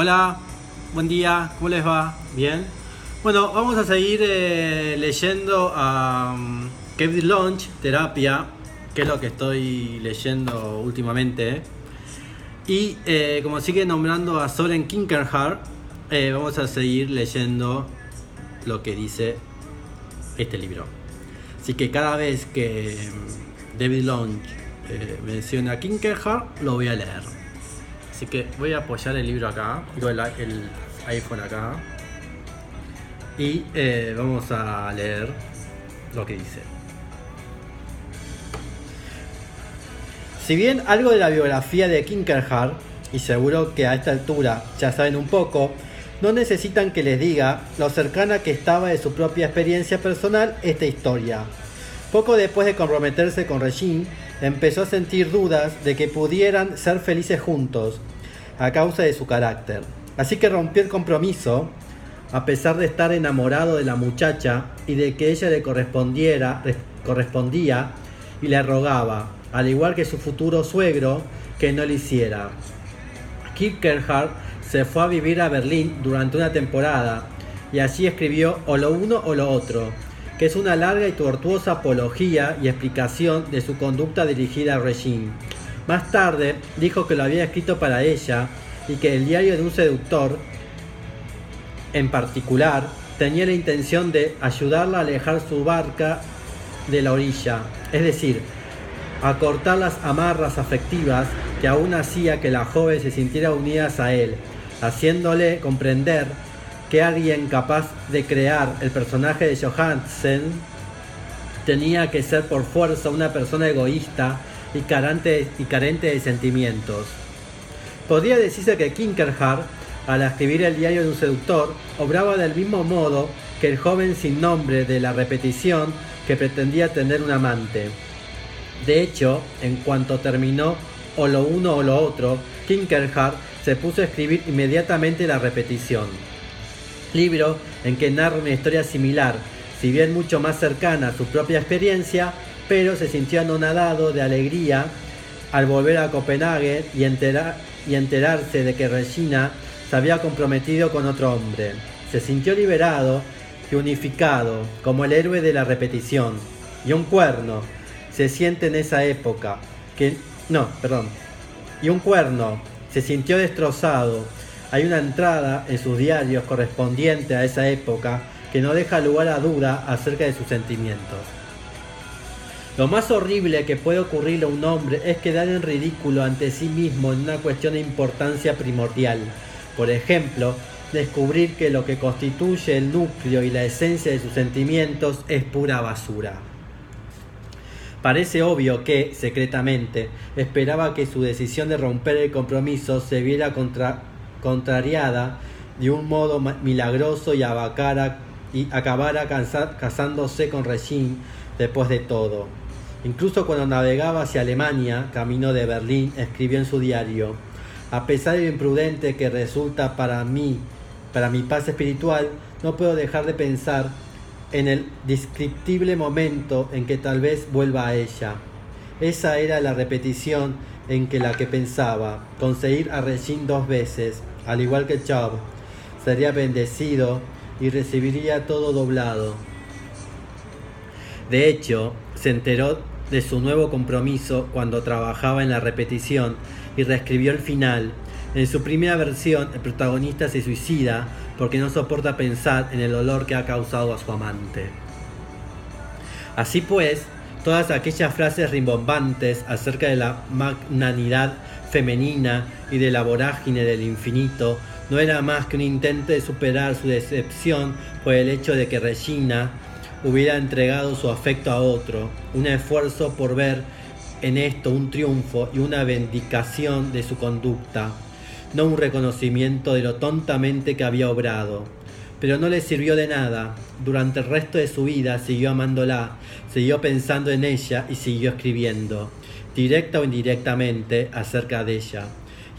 Hola, buen día, ¿cómo les va? ¿Bien? Bueno, vamos a seguir leyendo a Kevin Launch, Terapia, que es lo que estoy leyendo últimamente. Y como sigue nombrando a Soren Kierkegaard, vamos a seguir leyendo lo que dice este libro. Así que cada vez que David Launch menciona a Kierkegaard, lo voy a leer. Así que voy a apoyar el libro acá, el iPhone acá, y vamos a leer lo que dice. Si bien algo de la biografía de Kierkegaard, y seguro que a esta altura ya saben un poco, no necesitan que les diga lo cercana que estaba de su propia experiencia personal esta historia. Poco después de comprometerse con Regine, empezó a sentir dudas de que pudieran ser felices juntos, a causa de su carácter. Así que rompió el compromiso, a pesar de estar enamorado de la muchacha y de que ella le correspondía y le rogaba, al igual que su futuro suegro, que no lo hiciera. Kierkegaard se fue a vivir a Berlín durante una temporada y allí escribió O lo uno o lo otro, que es una larga y tortuosa apología y explicación de su conducta dirigida a Regine. Más tarde dijo que lo había escrito para ella y que el diario de un seductor, en particular, tenía la intención de ayudarla a alejar su barca de la orilla, es decir, a cortar las amarras afectivas que aún hacía que la joven se sintiera unidas a él, haciéndole comprender que alguien capaz de crear el personaje de Johansen tenía que ser por fuerza una persona egoísta y carente de sentimientos. Podría decirse que Kierkegaard, al escribir el diario de un seductor, obraba del mismo modo que el joven sin nombre de la repetición que pretendía tener un amante. De hecho, en cuanto terminó O lo uno o lo otro, Kierkegaard se puso a escribir inmediatamente la repetición. Libro en que narra una historia similar, si bien mucho más cercana a su propia experiencia, pero se sintió anonadado de alegría al volver a Copenhague y enterarse de que Regina se había comprometido con otro hombre. Se sintió liberado y unificado, como el héroe de la repetición. Y un cuerno se siente en esa época y un cuerno se sintió destrozado. Hay una entrada en sus diarios correspondiente a esa época que no deja lugar a duda acerca de sus sentimientos. Lo más horrible que puede ocurrirle a un hombre es quedar en ridículo ante sí mismo en una cuestión de importancia primordial. Por ejemplo, descubrir que lo que constituye el núcleo y la esencia de sus sentimientos es pura basura. Parece obvio que, secretamente, esperaba que su decisión de romper el compromiso se viera contrariada de un modo milagroso y acabara casándose con Regine después de todo. Incluso cuando navegaba hacia Alemania, camino de Berlín, escribió en su diario: a pesar de lo imprudente que resulta para mi paz espiritual, no puedo dejar de pensar en el indescriptible momento en que tal vez vuelva a ella. Esa era la repetición en la que pensaba: conseguir a Regine 2 veces, al igual que Job, sería bendecido y recibiría todo doblado. De hecho, se enteró de su nuevo compromiso cuando trabajaba en la repetición y reescribió el final. En su primera versión, el protagonista se suicida porque no soporta pensar en el dolor que ha causado a su amante. Así pues, todas aquellas frases rimbombantes acerca de la magnanimidad femenina y de la vorágine del infinito no era más que un intento de superar su decepción por el hecho de que Regina hubiera entregado su afecto a otro, un esfuerzo por ver en esto un triunfo y una vindicación de su conducta, no un reconocimiento de lo tontamente que había obrado. Pero no le sirvió de nada. Durante el resto de su vida siguió amándola, siguió pensando en ella y siguió escribiendo, directa o indirectamente, acerca de ella.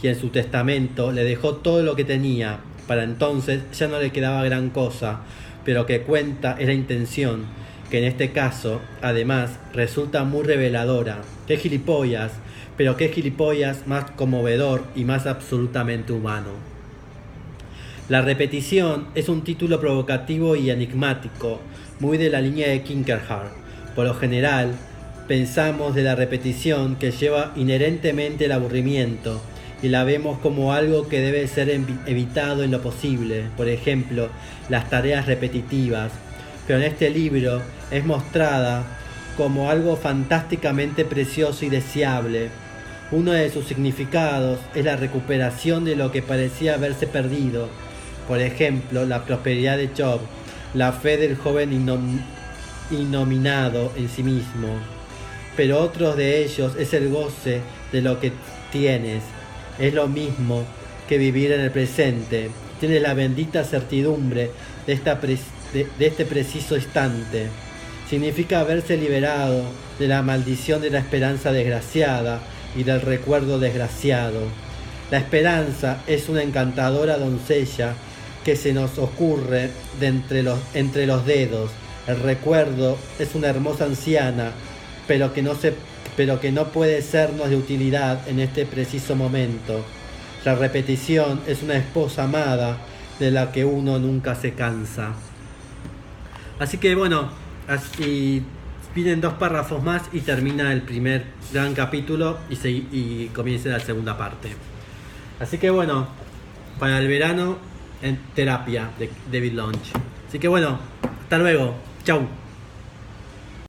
Y en su testamento le dejó todo lo que tenía. Para entonces ya no le quedaba gran cosa, pero que cuenta es la intención, que en este caso, además, resulta muy reveladora. ¡Qué gilipollas! Pero qué gilipollas más conmovedor y más absolutamente humano. La repetición es un título provocativo y enigmático, muy de la línea de Kierkegaard. Por lo general, pensamos de la repetición que lleva inherentemente el aburrimiento y la vemos como algo que debe ser evitado en lo posible, por ejemplo, las tareas repetitivas, pero en este libro es mostrada como algo fantásticamente precioso y deseable. Uno de sus significados es la recuperación de lo que parecía haberse perdido, por ejemplo, la prosperidad de Job, la fe del joven innominado en sí mismo. Pero otro de ellos es el goce de lo que tienes. Es lo mismo que vivir en el presente. Tienes la bendita certidumbre de este preciso instante. Significa haberse liberado de la maldición de la esperanza desgraciada y del recuerdo desgraciado. La esperanza es una encantadora doncella que se nos ocurre de entre los dedos. El recuerdo es una hermosa anciana, pero que no puede sernos de utilidad en este preciso momento. La repetición es una esposa amada de la que uno nunca se cansa. Así que bueno, así vienen 2 párrafos más y termina el primer gran capítulo y comienza la segunda parte. Así que bueno, para el verano en terapia de David Launch. Así que bueno, hasta luego. Chau.